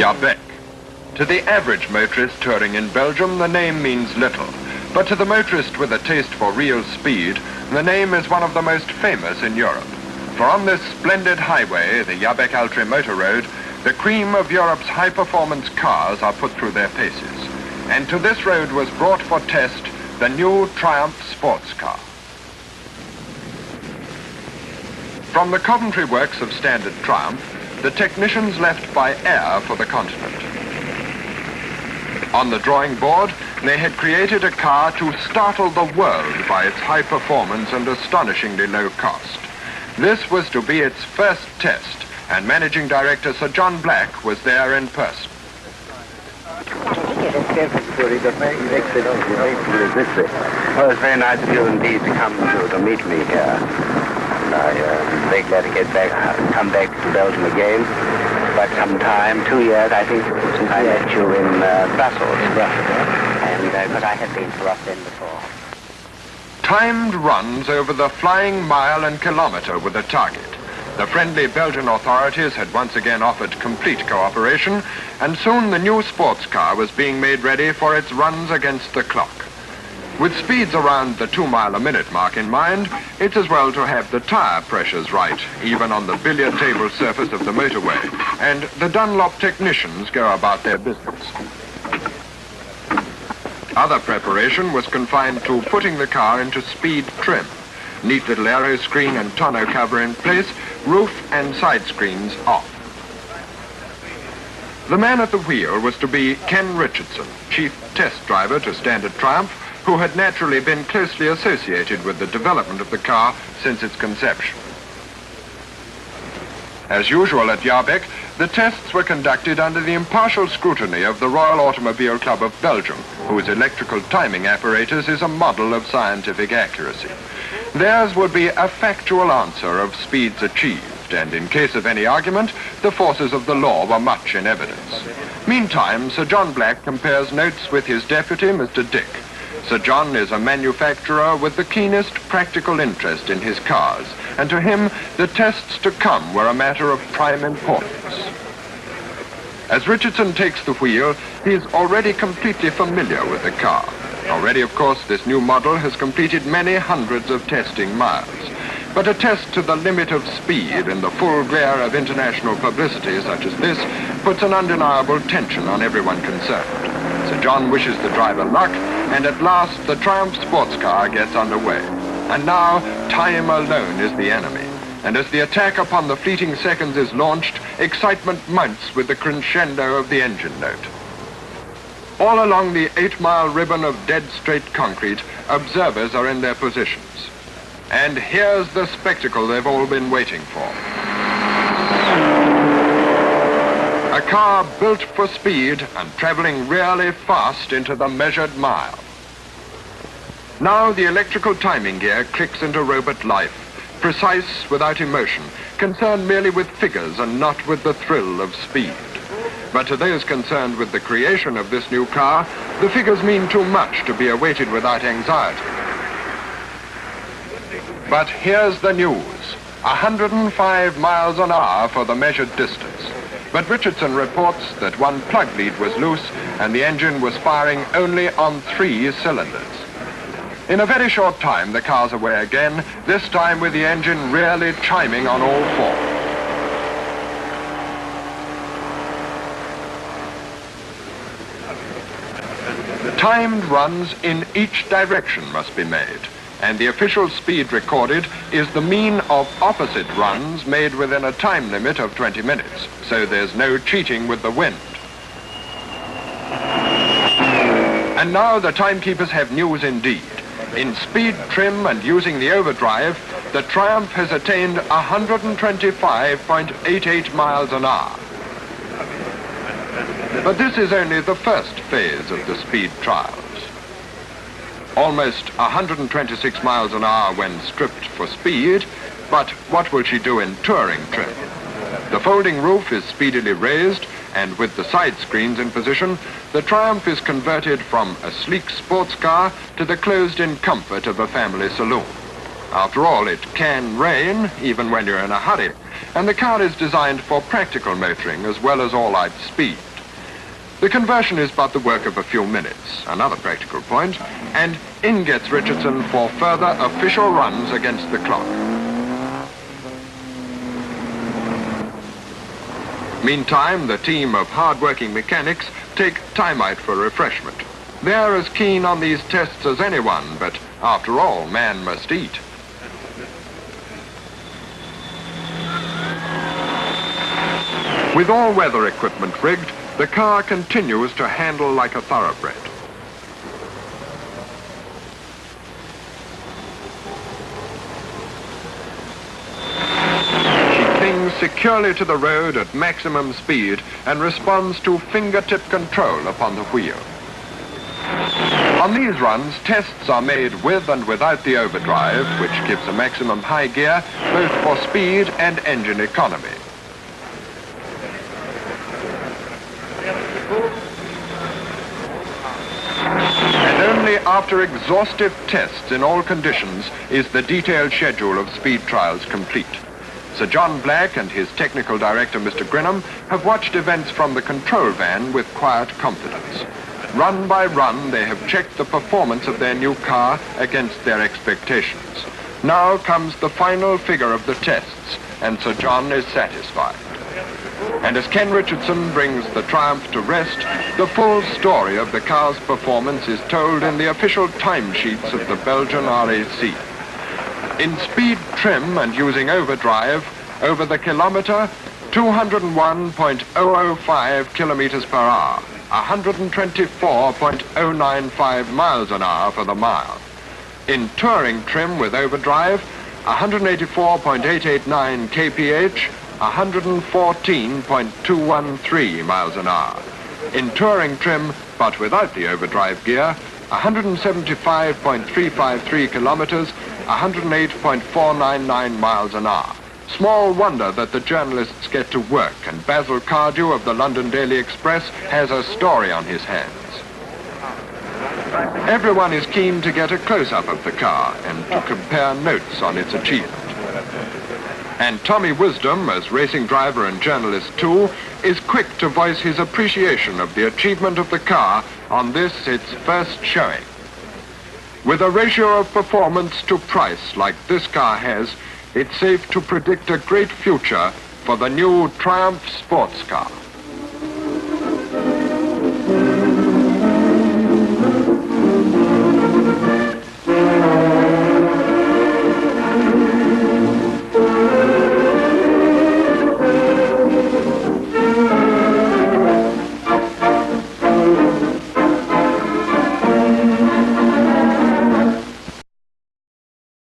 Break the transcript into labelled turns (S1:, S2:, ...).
S1: Jabbeke. To the average motorist touring in Belgium, the name means little. But to the motorist with a taste for real speed, the name is one of the most famous in Europe. For on this splendid highway, the Jabbeke Ultra Motor Road, the cream of Europe's high-performance cars are put through their paces. And to this road was brought for test the new Triumph sports car. From the Coventry works of standard Triumph, the technicians left by air for the continent. On the drawing board, they had created a car to startle the world by its high performance and astonishingly low cost. This was to be its first test, and Managing Director Sir John Black was there in person.
S2: Well, it's very nice of you indeed to come to meet me here. I'm very glad to come back to Belgium again. But some time, 2 years, I think, since I met you in Brussels. And because I had been to Austin before.
S1: Timed runs over the flying mile and kilometer with a target. The friendly Belgian authorities had once again offered complete cooperation, and soon the new sports car was being made ready for its runs against the clock. With speeds around the 2-mile-a-minute mark in mind, it's as well to have the tire pressures right, even on the billiard table surface of the motorway, and the Dunlop technicians go about their business. Other preparation was confined to putting the car into speed trim. Neat little aero screen and tonneau cover in place, roof and side screens off. The man at the wheel was to be Ken Richardson, chief test driver to standard Triumph, who had naturally been closely associated with the development of the car since its conception. As usual at Jabbeke, the tests were conducted under the impartial scrutiny of the Royal Automobile Club of Belgium, whose electrical timing apparatus is a model of scientific accuracy. Theirs would be a factual answer of speeds achieved, and in case of any argument, the forces of the law were much in evidence. Meantime, Sir John Black compares notes with his deputy, Mr. Dick. Sir John is a manufacturer with the keenest practical interest in his cars, and to him, the tests to come were a matter of prime importance. As Richardson takes the wheel, he is already completely familiar with the car. Already, of course, this new model has completed many hundreds of testing miles. But a test to the limit of speed in the full glare of international publicity such as this puts an undeniable tension on everyone concerned. Sir John wishes the driver luck, and at last the Triumph sports car gets underway. And now, time alone is the enemy. And as the attack upon the fleeting seconds is launched, excitement mounts with the crescendo of the engine note. All along the 8-mile ribbon of dead straight concrete, observers are in their positions. And here's the spectacle they've all been waiting for. A car built for speed and traveling really fast into the measured mile. Now the electrical timing gear clicks into robot life, precise without emotion, concerned merely with figures and not with the thrill of speed. But to those concerned with the creation of this new car, the figures mean too much to be awaited without anxiety. But here's the news. 105 miles an hour for the measured distance. But Richardson reports that one plug lead was loose and the engine was firing only on 3 cylinders. In a very short time, the car's away again, this time with the engine really chiming on all 4. The timed runs in each direction must be made, and the official speed recorded is the mean of opposite runs made within a time limit of 20 minutes, so there's no cheating with the wind. And now the timekeepers have news indeed. In speed trim and using the overdrive, the Triumph has attained 125.88 miles an hour. But this is only the first phase of the speed trials. Almost 126 miles an hour when stripped for speed, but what will she do in touring trim? The folding roof is speedily raised, and with the side screens in position, the Triumph is converted from a sleek sports car to the closed-in comfort of a family saloon. After all, it can rain, even when you're in a hurry, and the car is designed for practical motoring as well as all-out speed. The conversion is but the work of a few minutes, another practical point, and in gets Richardson for further official runs against the clock. Meantime, the team of hard-working mechanics take time out for refreshment. They're as keen on these tests as anyone, but after all, man must eat. With all weather equipment rigged, the car continues to handle like a thoroughbred. She clings securely to the road at maximum speed and responds to fingertip control upon the wheel. On these runs, tests are made with and without the overdrive, which gives a maximum high gear both for speed and engine economy. And only after exhaustive tests in all conditions is the detailed schedule of speed trials complete. Sir John Black and his technical director, Mr. Grinham, have watched events from the control van with quiet confidence. Run by run, they have checked the performance of their new car against their expectations. Now comes the final figure of the tests, and Sir John is satisfied. And as Ken Richardson brings the Triumph to rest, the full story of the car's performance is told in the official timesheets of the Belgian RAC. In speed trim and using overdrive, over the kilometer, 201.005 kilometers per hour, 124.095 miles an hour for the mile. In touring trim with overdrive, 184.889 kph, 114.213 miles an hour. In touring trim, but without the overdrive gear, 175.353 kilometers, 108.499 miles an hour. Small wonder that the journalists get to work, and Basil Cardew of the London Daily Express has a story on his hands. Everyone is keen to get a close-up of the car and to compare notes on its achievement. And Tommy Wisdom, as racing driver and journalist too, is quick to voice his appreciation of the achievement of the car on this, its first showing. With a ratio of performance to price like this car has, it's safe to predict a great future for the new Triumph sports car.